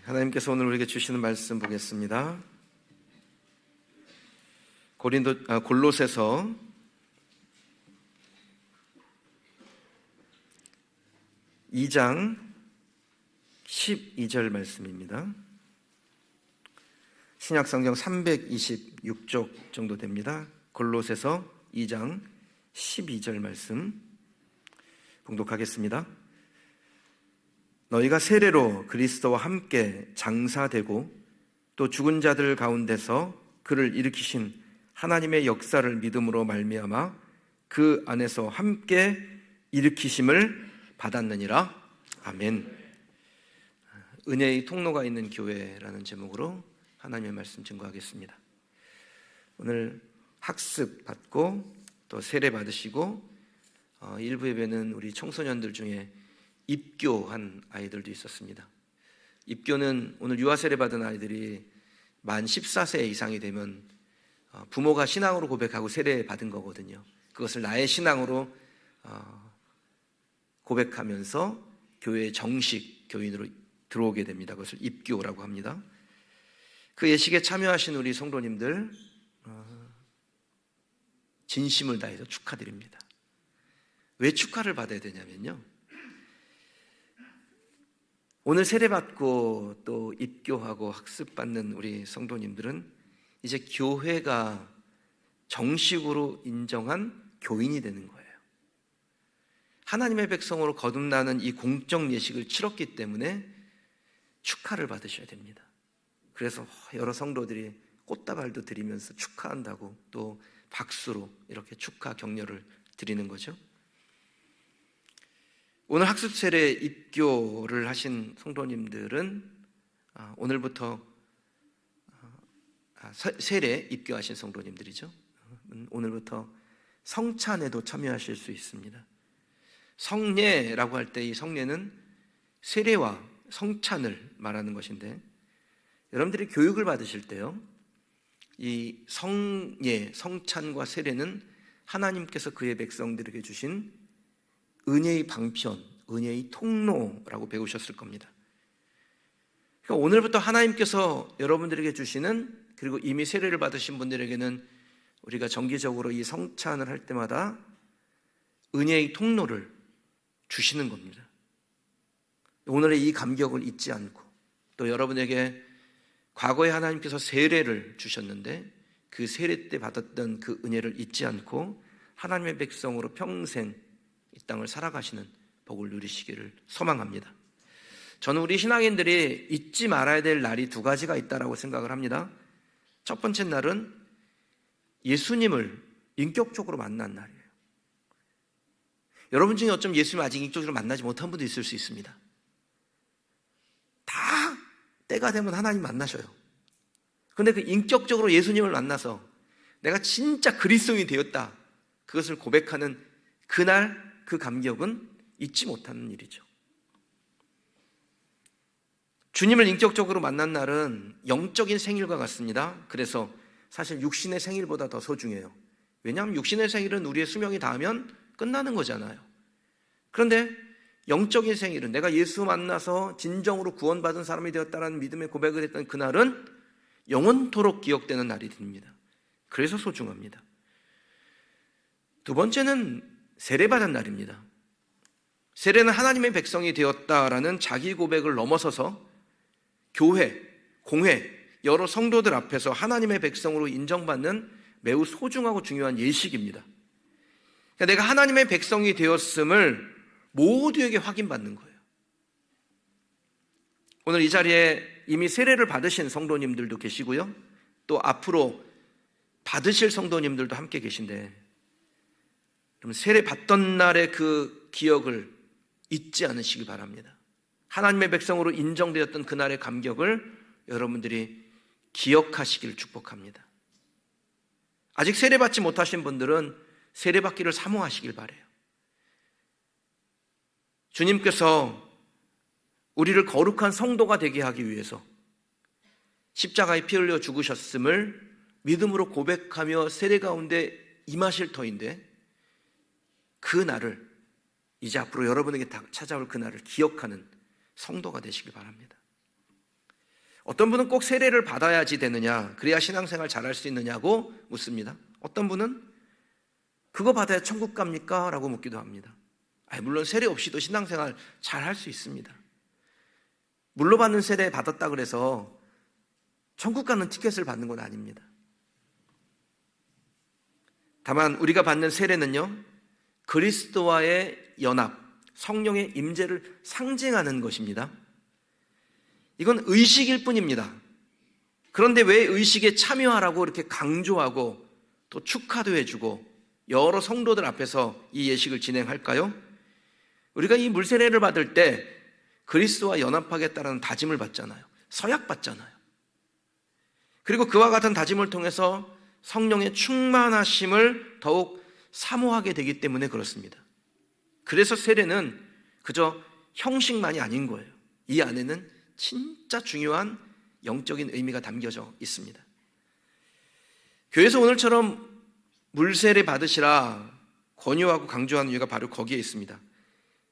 하나님께서 오늘 우리에게 주시는 말씀 보겠습니다. 골로새서 2장 12절 말씀입니다. 신약성경 326쪽 정도 됩니다. 골로새서 2장 12절 말씀 봉독하겠습니다. 너희가 세례로 그리스도와 함께 장사되고 또 죽은 자들 가운데서 그를 일으키신 하나님의 역사를 믿음으로 말미암아 그 안에서 함께 일으키심을 받았느니라. 아멘. 은혜의 통로가 있는 교회라는 제목으로 하나님의 말씀 증거하겠습니다. 오늘 학습 받고 또 세례 받으시고 일부 예배는 우리 청소년들 중에 입교한 아이들도 있었습니다. 입교는 오늘 유아세례 받은 아이들이 만 14세 이상이 되면 부모가 신앙으로 고백하고 세례 받은 거거든요. 그것을 나의 신앙으로 고백하면서 교회의 정식 교인으로 들어오게 됩니다. 그것을 입교라고 합니다. 그 예식에 참여하신 우리 성도님들 진심을 다해서 축하드립니다. 왜 축하를 받아야 되냐면요, 오늘 세례받고 또 입교하고 학습받는 우리 성도님들은 이제 교회가 정식으로 인정한 교인이 되는 거예요. 하나님의 백성으로 거듭나는 이 공적 예식을 치렀기 때문에 축하를 받으셔야 됩니다. 그래서 여러 성도들이 꽃다발도 드리면서 축하한다고 또 박수로 이렇게 축하 격려를 드리는 거죠. 오늘 학습 세례 입교를 하신 성도님들은 오늘부터 세례 입교하신 성도님들이죠. 오늘부터 성찬에도 참여하실 수 있습니다. 성례라고 할 때 이 성례는 세례와 성찬을 말하는 것인데, 여러분들이 교육을 받으실 때요, 이 성례, 성찬과 세례는 하나님께서 그의 백성들에게 주신 은혜의 방편, 은혜의 통로라고 배우셨을 겁니다. 그러니까 오늘부터 하나님께서 여러분들에게 주시는, 그리고 이미 세례를 받으신 분들에게는 우리가 정기적으로 이 성찬을 할 때마다 은혜의 통로를 주시는 겁니다. 오늘의 이 감격을 잊지 않고, 또 여러분에게 과거에 하나님께서 세례를 주셨는데 그 세례 때 받았던 그 은혜를 잊지 않고 하나님의 백성으로 평생 이 땅을 살아가시는 복을 누리시기를 소망합니다. 저는 우리 신앙인들이 잊지 말아야 될 날이 두 가지가 있다고 생각을 합니다. 첫 번째 날은 예수님을 인격적으로 만난 날이에요. 여러분 중에 어쩜 예수님을 아직 인격적으로 만나지 못한 분도 있을 수 있습니다. 다 때가 되면 하나님 만나셔요. 그런데 그 인격적으로 예수님을 만나서 내가 진짜 그리스도인이 되었다, 그것을 고백하는 그날 그 감격은 잊지 못하는 일이죠. 주님을 인격적으로 만난 날은 영적인 생일과 같습니다. 그래서 사실 육신의 생일보다 더 소중해요. 왜냐하면 육신의 생일은 우리의 수명이 닿으면 끝나는 거잖아요. 그런데 영적인 생일은, 내가 예수 만나서 진정으로 구원받은 사람이 되었다는 믿음의 고백을 했던 그날은 영원토록 기억되는 날이 됩니다. 그래서 소중합니다. 두 번째는 세례받은 날입니다. 세례는 하나님의 백성이 되었다라는 자기 고백을 넘어서서 교회, 공회, 여러 성도들 앞에서 하나님의 백성으로 인정받는 매우 소중하고 중요한 예식입니다. 그러니까 내가 하나님의 백성이 되었음을 모두에게 확인받는 거예요. 오늘 이 자리에 이미 세례를 받으신 성도님들도 계시고요, 또 앞으로 받으실 성도님들도 함께 계신데, 그럼 세례 받던 날의 그 기억을 잊지 않으시기 바랍니다. 하나님의 백성으로 인정되었던 그날의 감격을 여러분들이 기억하시기를 축복합니다. 아직 세례 받지 못하신 분들은 세례 받기를 사모하시길 바라요. 주님께서 우리를 거룩한 성도가 되게 하기 위해서 십자가에 피 흘려 죽으셨음을 믿음으로 고백하며 세례 가운데 임하실 터인데, 그 날을, 이제 앞으로 여러분에게 찾아올 그 날을 기억하는 성도가 되시길 바랍니다. 어떤 분은 꼭 세례를 받아야지 되느냐, 그래야 신앙생활 잘할 수 있느냐고 묻습니다. 어떤 분은 그거 받아야 천국 갑니까? 라고 묻기도 합니다. 물론 세례 없이도 신앙생활 잘할 수 있습니다. 물로 받는 세례 받았다 그래서 천국 가는 티켓을 받는 건 아닙니다. 다만 우리가 받는 세례는요, 그리스도와의 연합, 성령의 임재를 상징하는 것입니다. 이건 의식일 뿐입니다. 그런데 왜 의식에 참여하라고 이렇게 강조하고 또 축하도 해주고 여러 성도들 앞에서 이 예식을 진행할까요? 우리가 이 물세례를 받을 때 그리스도와 연합하겠다는 다짐을 받잖아요. 서약 받잖아요. 그리고 그와 같은 다짐을 통해서 성령의 충만하심을 더욱 사모하게 되기 때문에 그렇습니다. 그래서 세례는 그저 형식만이 아닌 거예요. 이 안에는 진짜 중요한 영적인 의미가 담겨져 있습니다. 교회에서 오늘처럼 물세례 받으시라 권유하고 강조하는 이유가 바로 거기에 있습니다.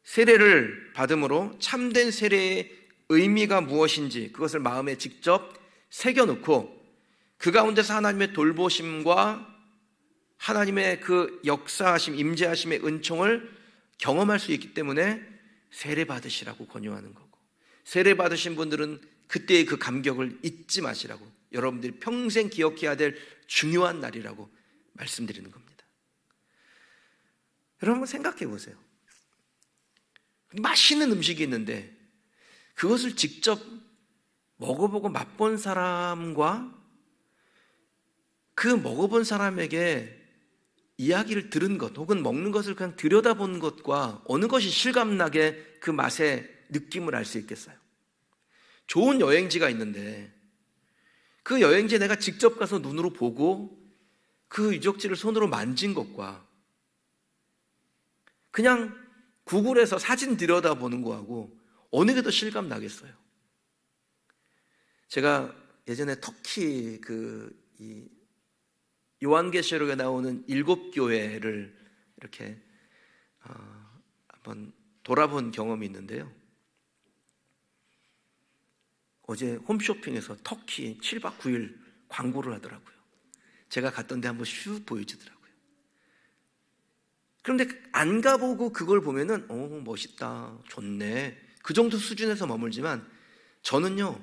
세례를 받음으로 참된 세례의 의미가 무엇인지 그것을 마음에 직접 새겨놓고 그 가운데서 하나님의 돌보심과 하나님의 그 역사하심, 임재하심의 은총을 경험할 수 있기 때문에 세례 받으시라고 권유하는 거고, 세례 받으신 분들은 그때의 그 감격을 잊지 마시라고, 여러분들이 평생 기억해야 될 중요한 날이라고 말씀드리는 겁니다. 여러분 생각해 보세요. 맛있는 음식이 있는데 그것을 직접 먹어보고 맛본 사람과 그 먹어본 사람에게 이야기를 들은 것 혹은 먹는 것을 그냥 들여다본 것과 어느 것이 실감나게 그 맛의 느낌을 알 수 있겠어요? 좋은 여행지가 있는데 그 여행지에 내가 직접 가서 눈으로 보고 그 유적지를 손으로 만진 것과 그냥 구글에서 사진 들여다보는 거하고 어느 게 더 실감나겠어요? 제가 예전에 터키 이 요한계시록에 나오는 7교회를 이렇게 한번 돌아본 경험이 있는데요. 어제 홈쇼핑에서 터키 7박 9일 광고를 하더라고요. 제가 갔던 데 한번 슉 보여주더라고요. 그런데 안 가보고 그걸 보면은 멋있다, 좋네, 그 정도 수준에서 머물지만 저는요,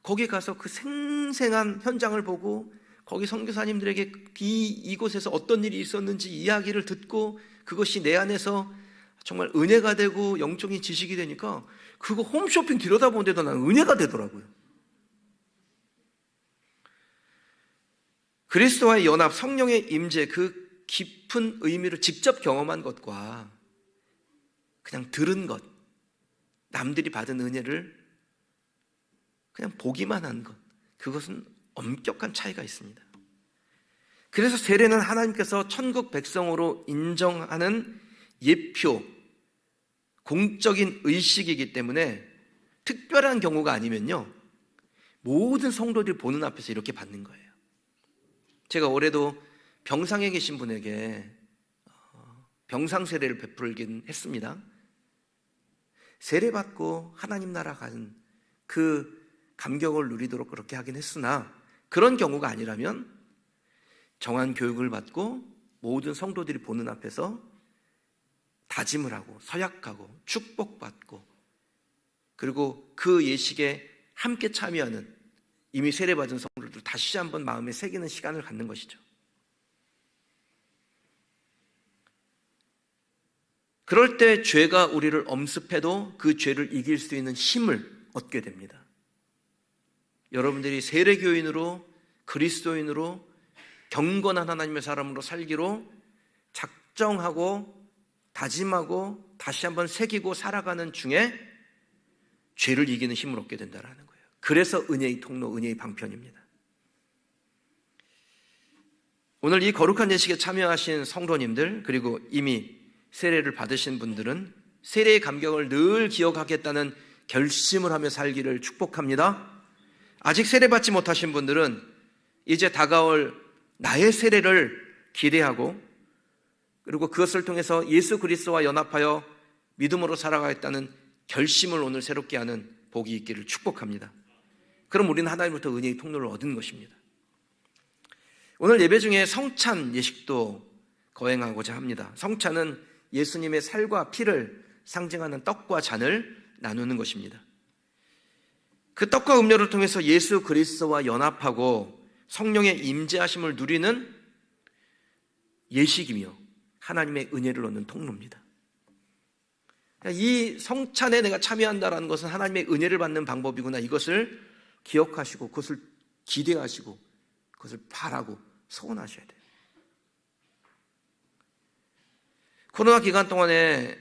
거기 가서 그 생생한 현장을 보고 거기 선교사님들에게 이곳에서 어떤 일이 있었는지 이야기를 듣고 그것이 내 안에서 정말 은혜가 되고 영적인 지식이 되니까 그거 홈쇼핑 들여다보는데도 나는 은혜가 되더라고요. 그리스도와의 연합, 성령의 임재, 그 깊은 의미를 직접 경험한 것과 그냥 들은 것, 남들이 받은 은혜를 그냥 보기만 한 것, 그것은 엄격한 차이가 있습니다. 그래서 세례는 하나님께서 천국 백성으로 인정하는 예표, 공적인 의식이기 때문에 특별한 경우가 아니면요, 모든 성도들이 보는 앞에서 이렇게 받는 거예요. 제가 올해도 병상에 계신 분에게 병상 세례를 베풀긴 했습니다. 세례받고 하나님 나라 가는 그 감격을 누리도록 그렇게 하긴 했으나, 그런 경우가 아니라면 정한 교육을 받고 모든 성도들이 보는 앞에서 다짐을 하고 서약하고 축복받고 그리고 그 예식에 함께 참여하는 이미 세례받은 성도들 다시 한번 마음에 새기는 시간을 갖는 것이죠. 그럴 때 죄가 우리를 엄습해도 그 죄를 이길 수 있는 힘을 얻게 됩니다. 여러분들이 세례교인으로, 그리스도인으로, 경건한 하나님의 사람으로 살기로 작정하고 다짐하고 다시 한번 새기고 살아가는 중에 죄를 이기는 힘을 얻게 된다는 거예요. 그래서 은혜의 통로, 은혜의 방편입니다. 오늘 이 거룩한 예식에 참여하신 성도님들, 그리고 이미 세례를 받으신 분들은 세례의 감격을 늘 기억하겠다는 결심을 하며 살기를 축복합니다. 아직 세례받지 못하신 분들은 이제 다가올 나의 세례를 기대하고 그리고 그것을 통해서 예수 그리스도와 연합하여 믿음으로 살아가겠다는 결심을 오늘 새롭게 하는 복이 있기를 축복합니다. 그럼 우리는 하나님부터 은혜의 통로를 얻은 것입니다. 오늘 예배 중에 성찬 예식도 거행하고자 합니다. 성찬은 예수님의 살과 피를 상징하는 떡과 잔을 나누는 것입니다. 그 떡과 음료를 통해서 예수 그리스도와 연합하고 성령의 임재하심을 누리는 예식이며 하나님의 은혜를 얻는 통로입니다. 이 성찬에 내가 참여한다는 것은 하나님의 은혜를 받는 방법이구나, 이것을 기억하시고 그것을 기대하시고 그것을 바라고 소원하셔야 돼요. 코로나 기간 동안에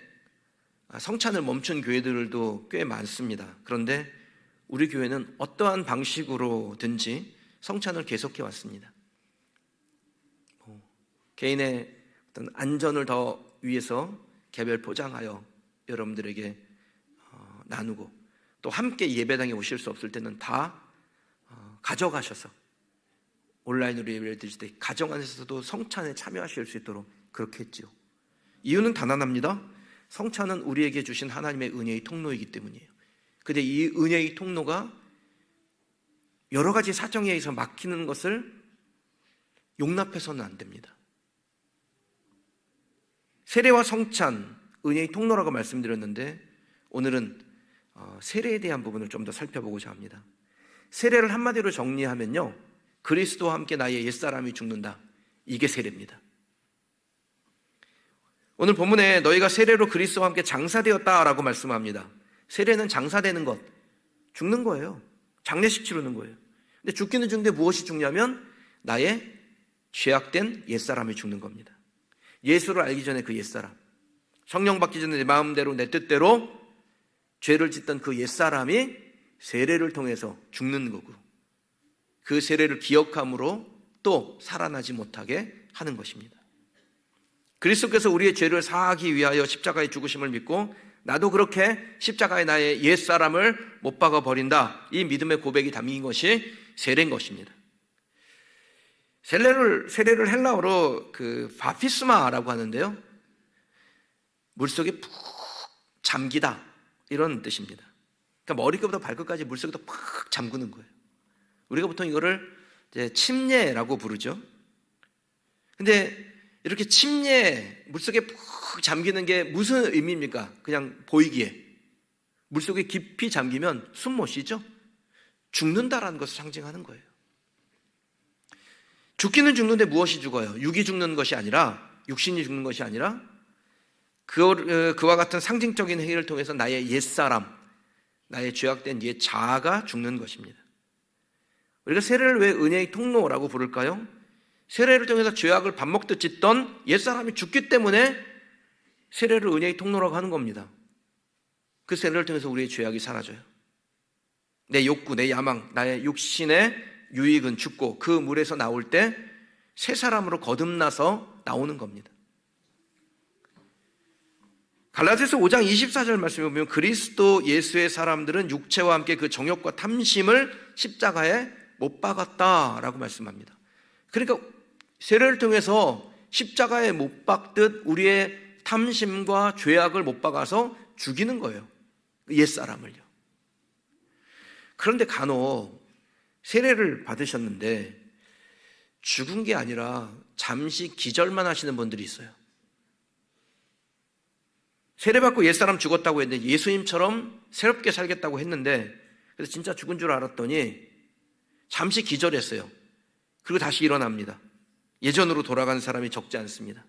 성찬을 멈춘 교회들도 꽤 많습니다. 그런데 우리 교회는 어떠한 방식으로든지 성찬을 계속해 왔습니다. 개인의 어떤 안전을 더 위해서 개별 포장하여 여러분들에게 나누고, 또 함께 예배당에 오실 수 없을 때는 다 가져가셔서 온라인으로 예배를 드릴 때 가정 안에서도 성찬에 참여하실 수 있도록 그렇게 했지요. 이유는 단단합니다. 성찬은 우리에게 주신 하나님의 은혜의 통로이기 때문이에요. 근데 이 은혜의 통로가 여러 가지 사정에 의해서 막히는 것을 용납해서는 안 됩니다. 세례와 성찬, 은혜의 통로라고 말씀드렸는데 오늘은 세례에 대한 부분을 좀 더 살펴보고자 합니다. 세례를 한마디로 정리하면요, 그리스도와 함께 나의 옛사람이 죽는다, 이게 세례입니다. 오늘 본문에 너희가 세례로 그리스도와 함께 장사되었다라고 말씀합니다. 세례는 장사되는 것, 죽는 거예요. 장례식 치르는 거예요. 근데 죽기는 죽는데 무엇이 죽냐면 나의 죄악된 옛사람이 죽는 겁니다. 예수를 알기 전에 그 옛사람, 성령 받기 전에 내 마음대로 내 뜻대로 죄를 짓던 그 옛사람이 세례를 통해서 죽는 거고, 그 세례를 기억함으로 또 살아나지 못하게 하는 것입니다. 그리스도께서 우리의 죄를 사하기 위하여 십자가에 죽으심을 믿고 나도 그렇게 십자가에 나의 옛사람을 못 박아 버린다, 이 믿음의 고백이 담긴 것이 세례인 것입니다. 세례를 헬라어로 그 바피스마라고 하는데요, 물속에 푹 잠기다, 이런 뜻입니다. 그러니까 머리끝부터 발끝까지 물속에 푹 잠그는 거예요. 우리가 보통 이거를 이제 침례라고 부르죠. 근데 이렇게 침례, 물속에 푹 잠기는 게 무슨 의미입니까? 그냥 보이기에 물속에 깊이 잠기면 숨 못 쉬죠. 죽는다라는 것을 상징하는 거예요. 죽기는 죽는데 무엇이 죽어요? 육이 죽는 것이 아니라, 육신이 죽는 것이 아니라 그와 같은 상징적인 행위를 통해서 나의 옛사람, 나의 죄악된 옛 자아가 죽는 것입니다. 우리가 세례를 왜 은혜의 통로라고 부를까요? 세례를 통해서 죄악을 밥 먹듯 짓던 옛사람이 죽기 때문에 세례를 은혜의 통로라고 하는 겁니다. 그 세례를 통해서 우리의 죄악이 사라져요. 내 욕구, 내 야망, 나의 육신의 유익은 죽고 그 물에서 나올 때 새 사람으로 거듭나서 나오는 겁니다. 갈라디아서 5장 24절 말씀에 보면 그리스도 예수의 사람들은 육체와 함께 그 정욕과 탐심을 십자가에 못 박았다라고 말씀합니다. 그러니까 세례를 통해서 십자가에 못 박듯 우리의 탐심과 죄악을 못 박아서 죽이는 거예요, 옛사람을요. 그런데 간혹 세례를 받으셨는데 죽은 게 아니라 잠시 기절만 하시는 분들이 있어요. 세례받고 옛사람 죽었다고 했는데 예수님처럼 새롭게 살겠다고 했는데, 그래서 진짜 죽은 줄 알았더니 잠시 기절했어요. 그리고 다시 일어납니다. 예전으로 돌아가는 사람이 적지 않습니다.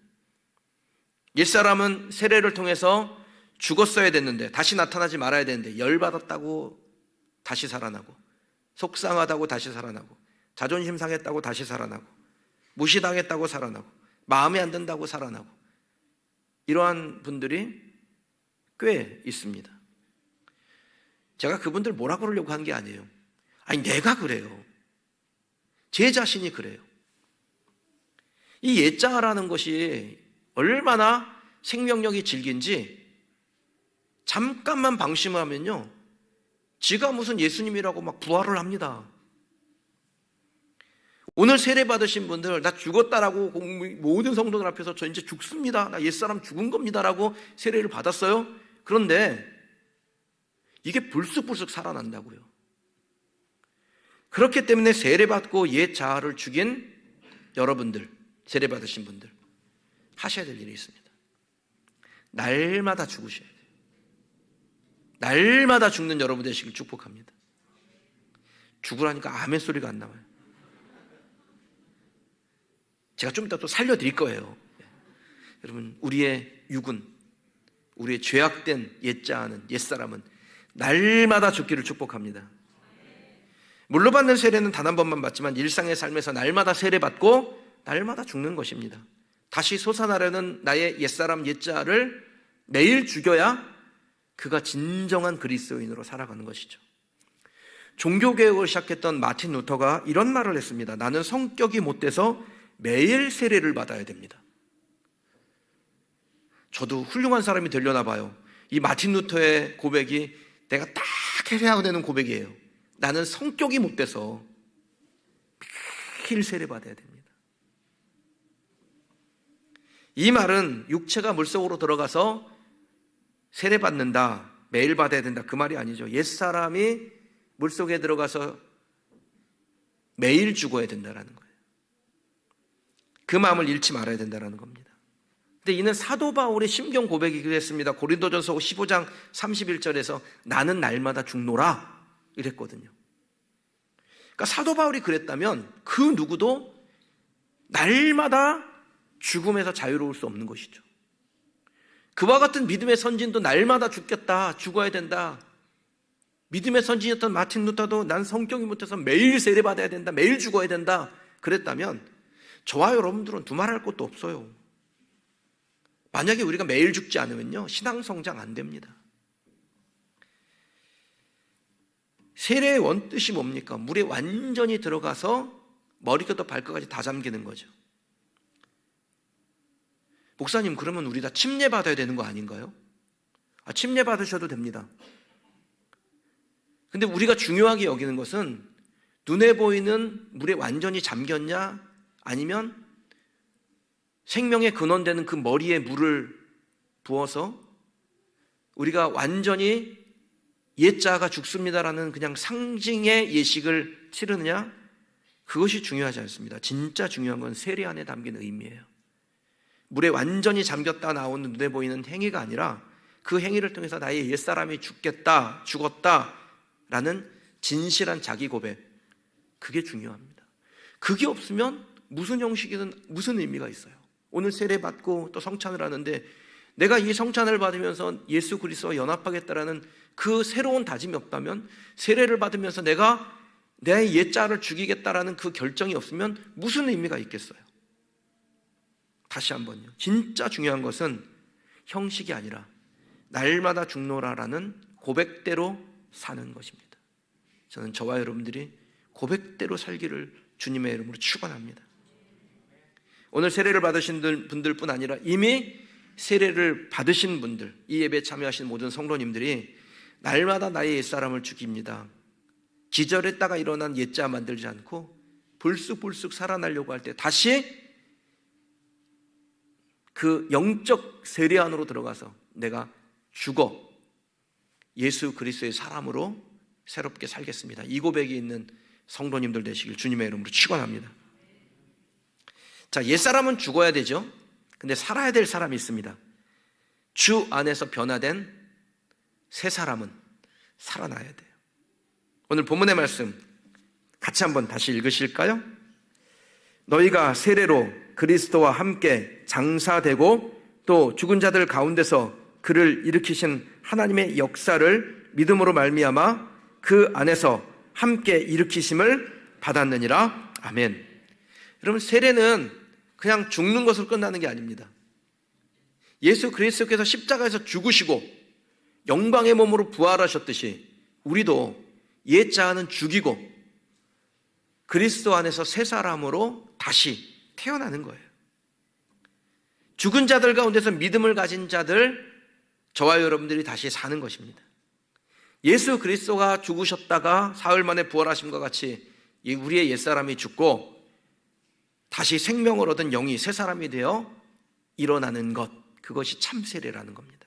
옛사람은 세례를 통해서 죽었어야 됐는데, 다시 나타나지 말아야 되는데, 열받았다고 다시 살아나고, 속상하다고 다시 살아나고, 자존심 상했다고 다시 살아나고, 무시당했다고 살아나고, 마음에 안 든다고 살아나고, 이러한 분들이 꽤 있습니다. 제가 그분들 뭐라 그러려고 한 게 아니에요. 아니, 내가 그래요. 제 자신이 그래요. 이 옛자라는 것이 얼마나 생명력이 질긴지 잠깐만 방심하면요, 지가 무슨 예수님이라고 막 부활을 합니다. 오늘 세례 받으신 분들, 나 죽었다라고 모든 성도들 앞에서 저 이제 죽습니다, 나 옛사람 죽은 겁니다라고 세례를 받았어요. 그런데 이게 불쑥불쑥 살아난다고요. 그렇기 때문에 세례받고 옛 자아를 죽인 여러분들, 세례받으신 분들 하셔야 될 일이 있습니다. 날마다 죽으셔야 돼요. 날마다 죽는 여러분 되시길 축복합니다. 죽으라니까 아멘 소리가 안 나와요. 제가 좀 이따 또 살려드릴 거예요. 여러분, 우리의 육은, 우리의 죄악된 옛자아는, 옛사람은 날마다 죽기를 축복합니다. 물로 받는 세례는 단 한 번만 받지만 일상의 삶에서 날마다 세례받고 날마다 죽는 것입니다. 다시 솟아나려는 나의 옛사람, 옛자아를 매일 죽여야 그가 진정한 그리스도인으로 살아가는 것이죠. 종교개혁을 시작했던 마틴 루터가 이런 말을 했습니다. 나는 성격이 못돼서 매일 세례를 받아야 됩니다. 저도 훌륭한 사람이 되려나 봐요. 이 마틴 루터의 고백이 내가 딱 해야 되는 고백이에요. 나는 성격이 못돼서 매일 세례 받아야 됩니다. 이 말은 육체가 물속으로 들어가서 세례 받는다, 매일 받아야 된다, 그 말이 아니죠. 옛사람이 물속에 들어가서 매일 죽어야 된다는 거예요. 그 마음을 잃지 말아야 된다는 겁니다. 근데 이는 사도 바울의 심경 고백이기도 했습니다. 고린도전서 15장 31절에서 나는 날마다 죽노라 이랬거든요. 그러니까 사도 바울이 그랬다면 그 누구도 날마다 죽음에서 자유로울 수 없는 것이죠. 그와 같은 믿음의 선진도 날마다 죽겠다, 죽어야 된다. 믿음의 선진이었던 마틴 루터도 난 성격이 못해서 매일 세례받아야 된다, 매일 죽어야 된다 그랬다면 저와 여러분들은 두말할 것도 없어요. 만약에 우리가 매일 죽지 않으면요, 신앙 성장 안 됩니다. 세례의 원뜻이 뭡니까? 물에 완전히 들어가서 머리부터 발끝까지 다 잠기는 거죠. 목사님, 그러면 우리 다 침례 받아야 되는 거 아닌가요? 침례 받으셔도 됩니다. 근데 우리가 중요하게 여기는 것은 눈에 보이는 물에 완전히 잠겼냐, 아니면 생명의 근원되는 그 머리에 물을 부어서 우리가 완전히 옛자가 죽습니다라는 그냥 상징의 예식을 치르느냐, 그것이 중요하지 않습니다. 진짜 중요한 건 세례 안에 담긴 의미예요. 물에 완전히 잠겼다 나오는 눈에 보이는 행위가 아니라 그 행위를 통해서 나의 옛사람이 죽겠다, 죽었다라는 진실한 자기 고백, 그게 중요합니다. 그게 없으면 무슨 형식이든 무슨 의미가 있어요. 오늘 세례 받고 또 성찬을 하는데 내가 이 성찬을 받으면서 예수 그리스도와 연합하겠다라는 그 새로운 다짐이 없다면, 세례를 받으면서 내가 내 옛자를 죽이겠다라는 그 결정이 없으면 무슨 의미가 있겠어요? 다시 한번요, 진짜 중요한 것은 형식이 아니라 날마다 죽노라라는 고백대로 사는 것입니다. 저는 저와 여러분들이 고백대로 살기를 주님의 이름으로 축원합니다. 오늘 세례를 받으신 분들뿐 아니라 이미 세례를 받으신 분들, 이 예배에 참여하신 모든 성도님들이 날마다 나의 옛사람을 죽입니다. 기절했다가 일어난 옛자 만들지 않고 불쑥불쑥 살아나려고 할 때 다시 그 영적 세례 안으로 들어가서 내가 죽어 예수 그리스도의 사람으로 새롭게 살겠습니다. 이 고백이 있는 성도님들 되시길 주님의 이름으로 축원합니다. 자, 옛사람은 죽어야 되죠. 근데 살아야 될 사람이 있습니다. 주 안에서 변화된 새 사람은 살아나야 돼요. 오늘 본문의 말씀 같이 한번 다시 읽으실까요? 너희가 세례로 그리스도와 함께 장사되고 또 죽은 자들 가운데서 그를 일으키신 하나님의 역사를 믿음으로 말미암아 그 안에서 함께 일으키심을 받았느니라. 아멘. 여러분, 세례는 그냥 죽는 것으로 끝나는 게 아닙니다. 예수 그리스도께서 십자가에서 죽으시고 영광의 몸으로 부활하셨듯이 우리도 옛자아는 죽이고 그리스도 안에서 새 사람으로 다시 태어나는 거예요. 죽은 자들 가운데서 믿음을 가진 자들, 저와 여러분들이 다시 사는 것입니다. 예수 그리스도가 죽으셨다가 사흘 만에 부활하심과 같이 우리의 옛사람이 죽고 다시 생명을 얻은 영이 새 사람이 되어 일어나는 것, 그것이 참 세례라는 겁니다.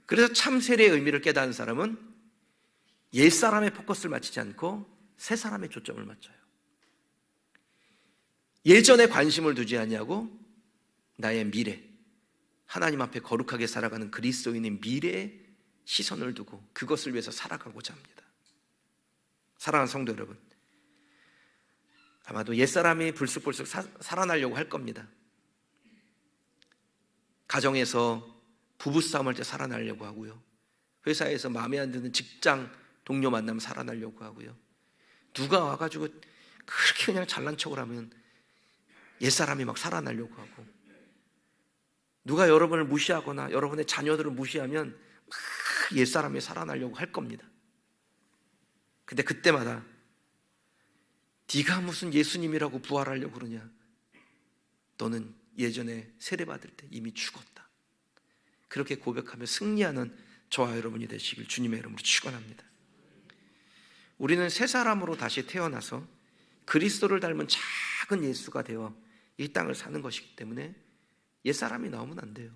그래서 참 세례의 의미를 깨닫는 사람은 옛사람의 포커스를 맞추지 않고 새 사람에 초점을 맞춰요. 예전에 관심을 두지 아니하고 나의 미래, 하나님 앞에 거룩하게 살아가는 그리스도인의 미래에 시선을 두고 그것을 위해서 살아가고자 합니다. 사랑하는 성도 여러분, 아마도 옛사람이 불쑥불쑥 살아나려고 할 겁니다. 가정에서 부부싸움 할 때 살아나려고 하고요, 회사에서 마음에 안 드는 직장 동료 만나면 살아나려고 하고요, 누가 와가지고 그렇게 그냥 잘난 척을 하면 옛사람이 막 살아나려고 하고, 누가 여러분을 무시하거나 여러분의 자녀들을 무시하면 막 옛사람이 살아나려고 할 겁니다. 근데 그때마다 네가 무슨 예수님이라고 부활하려고 그러냐, 너는 예전에 세례받을 때 이미 죽었다. 그렇게 고백하며 승리하는 저와 여러분이 되시길 주님의 이름으로 축원합니다. 우리는 새 사람으로 다시 태어나서 그리스도를 닮은 작은 예수가 되어 이 땅을 사는 것이기 때문에 옛사람이 나오면 안 돼요.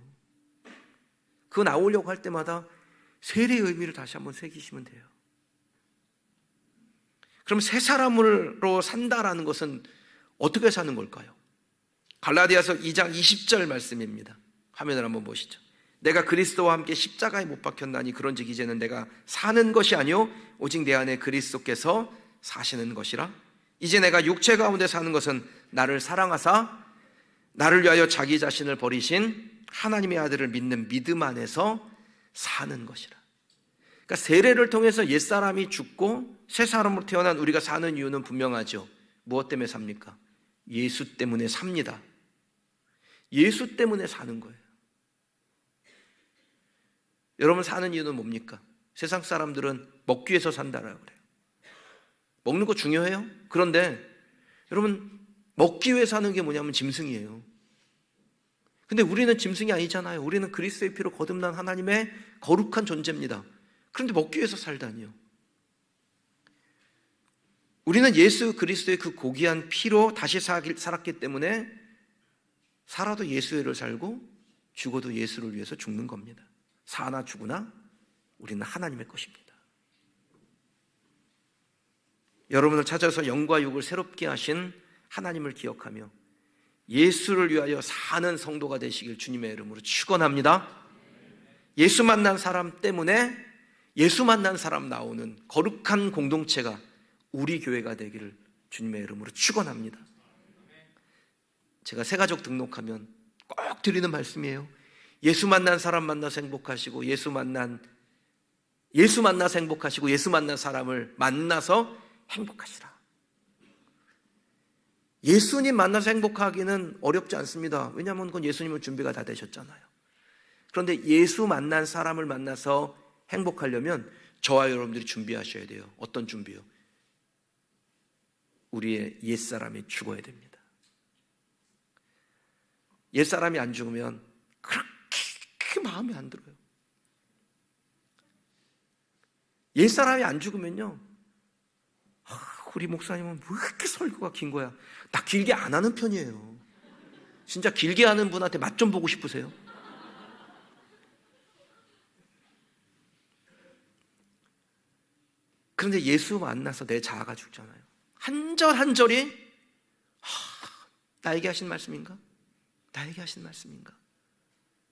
그거 나오려고 할 때마다 세례의 의미를 다시 한번 새기시면 돼요. 그럼 새 사람으로 산다라는 것은 어떻게 사는 걸까요? 갈라디아서 2장 20절 말씀입니다. 화면을 한번 보시죠. 내가 그리스도와 함께 십자가에 못 박혔나니 그런즉 이제는 내가 사는 것이 아니요 오직 내 안에 그리스도께서 사시는 것이라. 이제 내가 육체 가운데 사는 것은 나를 사랑하사 나를 위하여 자기 자신을 버리신 하나님의 아들을 믿는 믿음 안에서 사는 것이라. 그러니까 세례를 통해서 옛사람이 죽고 새 사람으로 태어난 우리가 사는 이유는 분명하죠. 무엇 때문에 삽니까? 예수 때문에 삽니다. 예수 때문에 사는 거예요. 여러분, 사는 이유는 뭡니까? 세상 사람들은 먹기 위해서 산다라고 그래요. 먹는 거 중요해요? 그런데 여러분, 먹기 위해 사는 게 뭐냐면 짐승이에요. 근데 우리는 짐승이 아니잖아요. 우리는 그리스도의 피로 거듭난 하나님의 거룩한 존재입니다. 그런데 먹기 위해서 살다니요. 우리는 예수 그리스도의 그 고귀한 피로 다시 살았기 때문에 살아도 예수를 살고 죽어도 예수를 위해서 죽는 겁니다. 사나 죽으나 우리는 하나님의 것입니다. 여러분을 찾아서 영과 육을 새롭게 하신 하나님을 기억하며 예수를 위하여 사는 성도가 되시길 주님의 이름으로 축원합니다. 예수 만난 사람 때문에 예수 만난 사람 나오는 거룩한 공동체가 우리 교회가 되기를 주님의 이름으로 축원합니다. 제가 새가족 등록하면 꼭 드리는 말씀이에요. 예수 만난 사람 만나서 행복하시고 예수 만나서 행복하시고 예수 만난 사람을 만나서 행복하시라. 예수님 만나서 행복하기는 어렵지 않습니다. 왜냐하면 그건 예수님은 준비가 다 되셨잖아요. 그런데 예수 만난 사람을 만나서 행복하려면 저와 여러분들이 준비하셔야 돼요. 어떤 준비요? 우리의 옛사람이 죽어야 됩니다. 옛사람이 안 죽으면 그렇게 마음에 안 들어요. 옛사람이 안 죽으면요, 우리 목사님은 왜 이렇게 설교가 긴 거야? 나 길게 안 하는 편이에요. 진짜 길게 하는 분한테 맛 좀 보고 싶으세요? 그런데 예수 만나서 내 자아가 죽잖아요. 한 절 한 절이 나에게 하신 말씀인가? 나에게 하신 말씀인가?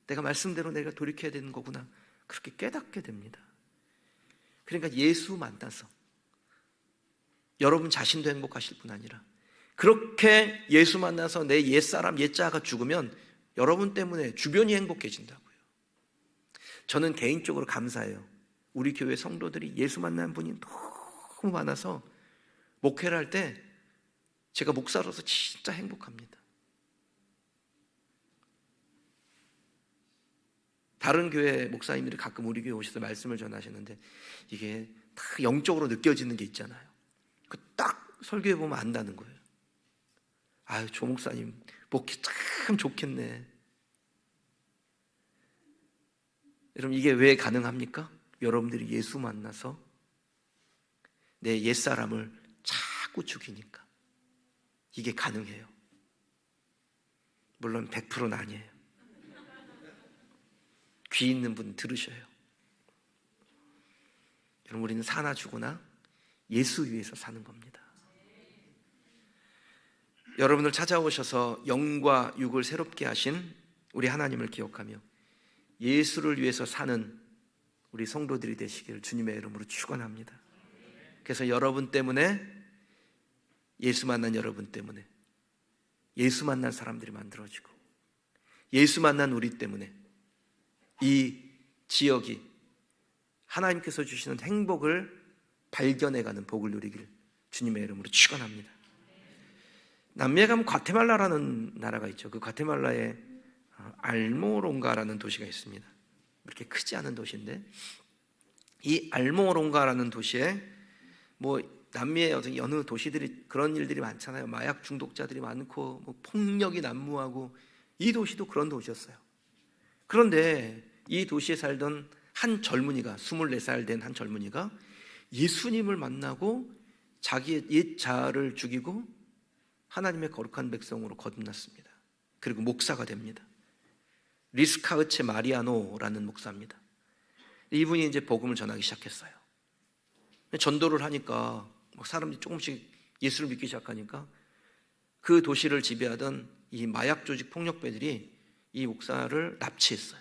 내가 말씀대로 내가 돌이켜야 되는 거구나. 그렇게 깨닫게 됩니다. 그러니까 예수 만나서 여러분 자신도 행복하실 뿐 아니라 그렇게 예수 만나서 내 옛사람 옛자아가 죽으면 여러분 때문에 주변이 행복해진다고요. 저는 개인적으로 감사해요. 우리 교회 성도들이 예수 만난 분이 너무 많아서 목회를 할 때 제가 목사로서 진짜 행복합니다. 다른 교회 목사님들이 가끔 우리 교회 오셔서 말씀을 전하시는데 이게 다 영적으로 느껴지는 게 있잖아요. 그 딱 설교해 보면 안다는 거예요. 아유, 조 목사님 목회 참 좋겠네. 여러분, 이게 왜 가능합니까? 여러분들이 예수 만나서 내 옛사람을 자꾸 죽이니까 이게 가능해요. 물론 100%는 아니에요. 귀 있는 분 들으셔요. 여러분, 우리는 사나 죽으나 예수 위에서 사는 겁니다. 여러분을 찾아오셔서 영과 육을 새롭게 하신 우리 하나님을 기억하며 예수를 위해서 사는 우리 성도들이 되시기를 주님의 이름으로 축원합니다. 그래서 여러분 때문에, 예수 만난 여러분 때문에 예수 만난 사람들이 만들어지고, 예수 만난 우리 때문에 이 지역이 하나님께서 주시는 행복을 발견해가는 복을 누리길 주님의 이름으로 축원합니다. 남미에 가면 과테말라라는 나라가 있죠. 그 과테말라에 알모롱가라는 도시가 있습니다. 그렇게 크지 않은 도시인데, 이 알모롱가라는 도시에 남미의 어느 도시들이 그런 일들이 많잖아요. 마약 중독자들이 많고 폭력이 난무하고, 이 도시도 그런 도시였어요. 그런데 이 도시에 살던 한 젊은이가, 24살 된 한 젊은이가 예수님을 만나고 자기의 옛 자아를 죽이고 하나님의 거룩한 백성으로 거듭났습니다. 그리고 목사가 됩니다. 리스카흐체 마리아노라는 목사입니다. 이분이 이제 복음을 전하기 시작했어요. 전도를 하니까 사람들이 조금씩 예수를 믿기 시작하니까 그 도시를 지배하던 이 마약 조직 폭력배들이 이 목사를 납치했어요.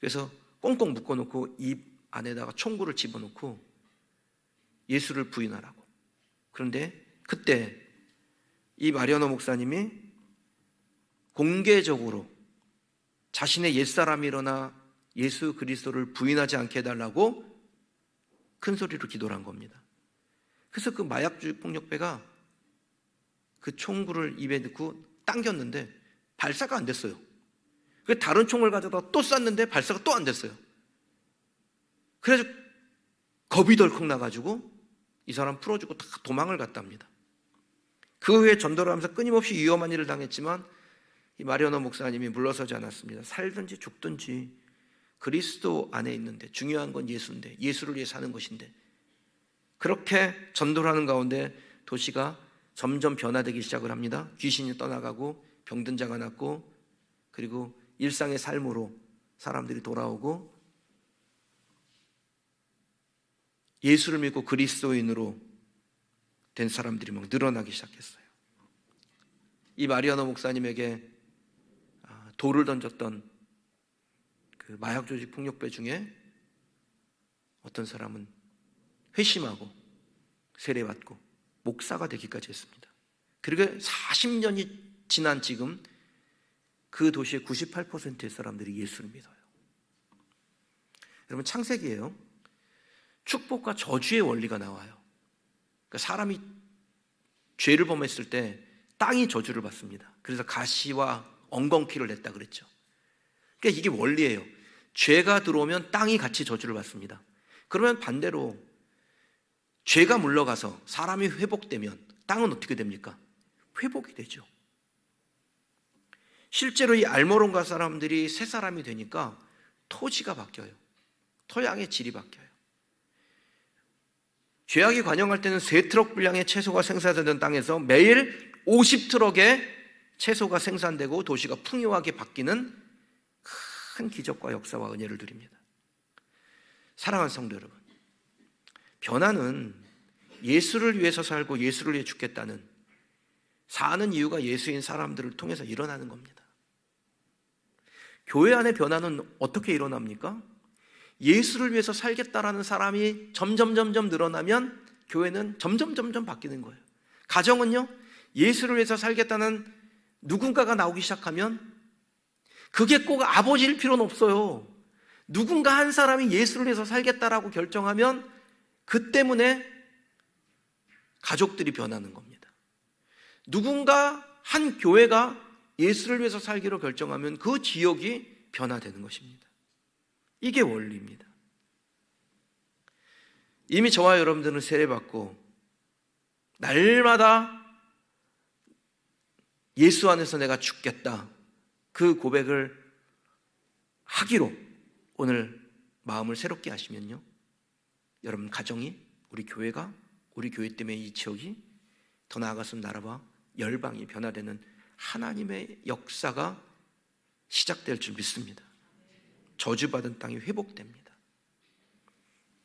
그래서 꽁꽁 묶어놓고 입 안에다가 총구를 집어넣고 예수를 부인하라고. 그런데 그때 이 마리아노 목사님이 공개적으로 자신의 옛사람이 일어나 예수 그리스도를 부인하지 않게 해달라고 큰 소리로 기도를 한 겁니다. 그래서 그 마약주의 폭력배가 그 총구를 입에 넣고 당겼는데 발사가 안 됐어요. 그 다른 총을 가져다 또 쐈는데 발사가 또 안 됐어요. 그래서 겁이 덜컥 나가지고 이 사람 풀어주고 다 도망을 갔답니다. 그 후에 전도를 하면서 끊임없이 위험한 일을 당했지만 이 마리아노 목사님이 물러서지 않았습니다. 살든지 죽든지 그리스도 안에 있는데, 중요한 건 예수인데, 예수를 위해 사는 것인데, 그렇게 전도를 하는 가운데 도시가 점점 변화되기 시작을 합니다. 귀신이 떠나가고 병든 자가 낫고, 그리고 일상의 삶으로 사람들이 돌아오고 예수를 믿고 그리스도인으로 된 사람들이 막 늘어나기 시작했어요. 이 마리아노 목사님에게 돌을 던졌던 그 마약 조직 폭력배 중에 어떤 사람은 회심하고 세례받고 목사가 되기까지 했습니다. 그리고 40년이 지난 지금 그 도시의 98%의 사람들이 예수를 믿어요. 여러분, 창세기예요. 축복과 저주의 원리가 나와요. 그러니까 사람이 죄를 범했을 때 땅이 저주를 받습니다. 그래서 가시와 엉겅퀴를 냈다 그랬죠. 그러니까 이게 원리예요. 죄가 들어오면 땅이 같이 저주를 받습니다. 그러면 반대로 죄가 물러가서 사람이 회복되면 땅은 어떻게 됩니까? 회복이 되죠. 실제로 이 알모론가 사람들이 새 사람이 되니까 토지가 바뀌어요. 토양의 질이 바뀌어요. 죄악이 관영할 때는 3트럭 분량의 채소가 생산되던 땅에서 매일 50트럭의 채소가 생산되고 도시가 풍요하게 바뀌는 큰 기적과 역사와 은혜를 누립니다. 사랑하는 성도 여러분, 변화는 예수를 위해서 살고 예수를 위해 죽겠다는, 사는 이유가 예수인 사람들을 통해서 일어나는 겁니다. 교회 안의 변화는 어떻게 일어납니까? 예수를 위해서 살겠다라는 사람이 점점 늘어나면 교회는 점점 바뀌는 거예요. 가정은요, 예수를 위해서 살겠다는 누군가가 나오기 시작하면 그게 꼭 아버지일 필요는 없어요. 누군가 한 사람이 예수를 위해서 살겠다라고 결정하면 그 때문에 가족들이 변하는 겁니다. 누군가 한 교회가 예수를 위해서 살기로 결정하면 그 지역이 변화되는 것입니다. 이게 원리입니다. 이미 저와 여러분들은 세례받고 날마다 예수 안에서 내가 죽겠다, 그 고백을 하기로 오늘 마음을 새롭게 하시면요, 여러분 가정이, 우리 교회가, 우리 교회 때문에 이 지역이, 더 나아가서는 나라와 열방이 변화되는 하나님의 역사가 시작될 줄 믿습니다. 저주받은 땅이 회복됩니다.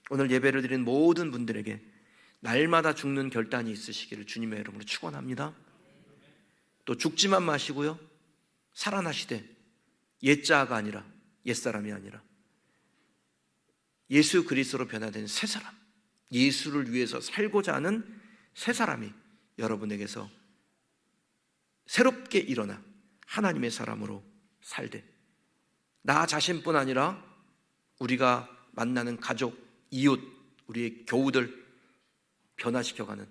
오늘 예배를 드린 모든 분들에게 날마다 죽는 결단이 있으시기를 주님의 이름으로 축원합니다. 또 죽지만 마시고요, 살아나시되 옛자가 아니라, 옛사람이 아니라 예수 그리스도로 변화된 새 사람, 예수를 위해서 살고자 하는 새 사람이 여러분에게서 새롭게 일어나 하나님의 사람으로 살되, 나 자신뿐 아니라 우리가 만나는 가족, 이웃, 우리의 교우들 변화시켜가는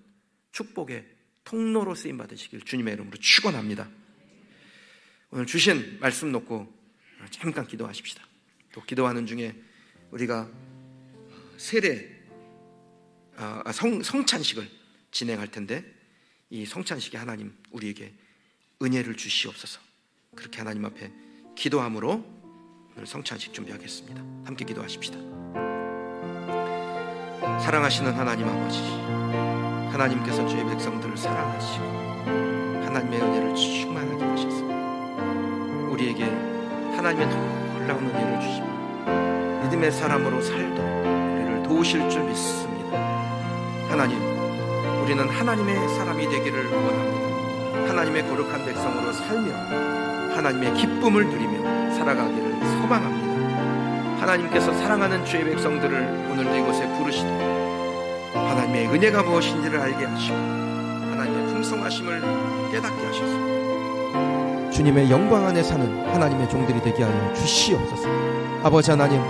축복의 통로로 쓰임받으시길 주님의 이름으로 축원합니다. 오늘 주신 말씀 놓고 잠깐 기도하십시다. 또 기도하는 중에 우리가 세례 성찬식을 진행할 텐데, 이 성찬식에 하나님 우리에게 은혜를 주시옵소서. 그렇게 하나님 앞에 기도함으로 오늘 성찬식 준비하겠습니다. 함께 기도하십시다. 사랑하시는 하나님 아버지, 하나님께서 주의 백성들을 사랑하시고 하나님의 은혜를 충만하게 하셔서 우리에게 하나님의 놀라운 은혜를 주시며 믿음의 사람으로 살도록 우리를 도우실 줄 믿습니다. 하나님, 우리는 하나님의 사람이 되기를 원합니다. 하나님의 거룩한 백성으로 살며 하나님의 기쁨을 누리며 살아가기를 소망합니다. 하나님께서 사랑하는 주의 백성들을 오늘도 이곳에 부르시되 하나님의 은혜가 무엇인지를 알게 하시고 하나님의 풍성하심을 깨닫게 하셔서 주님의 영광 안에 사는 하나님의 종들이 되게 하여 주시옵소서. 아버지 하나님,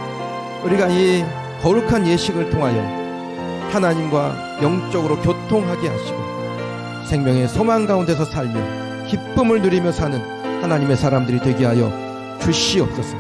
우리가 이 거룩한 예식을 통하여 하나님과 영적으로 교통하게 하시고 생명의 소망 가운데서 살며 기쁨을 누리며 사는 하나님의 사람들이 되게 하여 주시옵소서.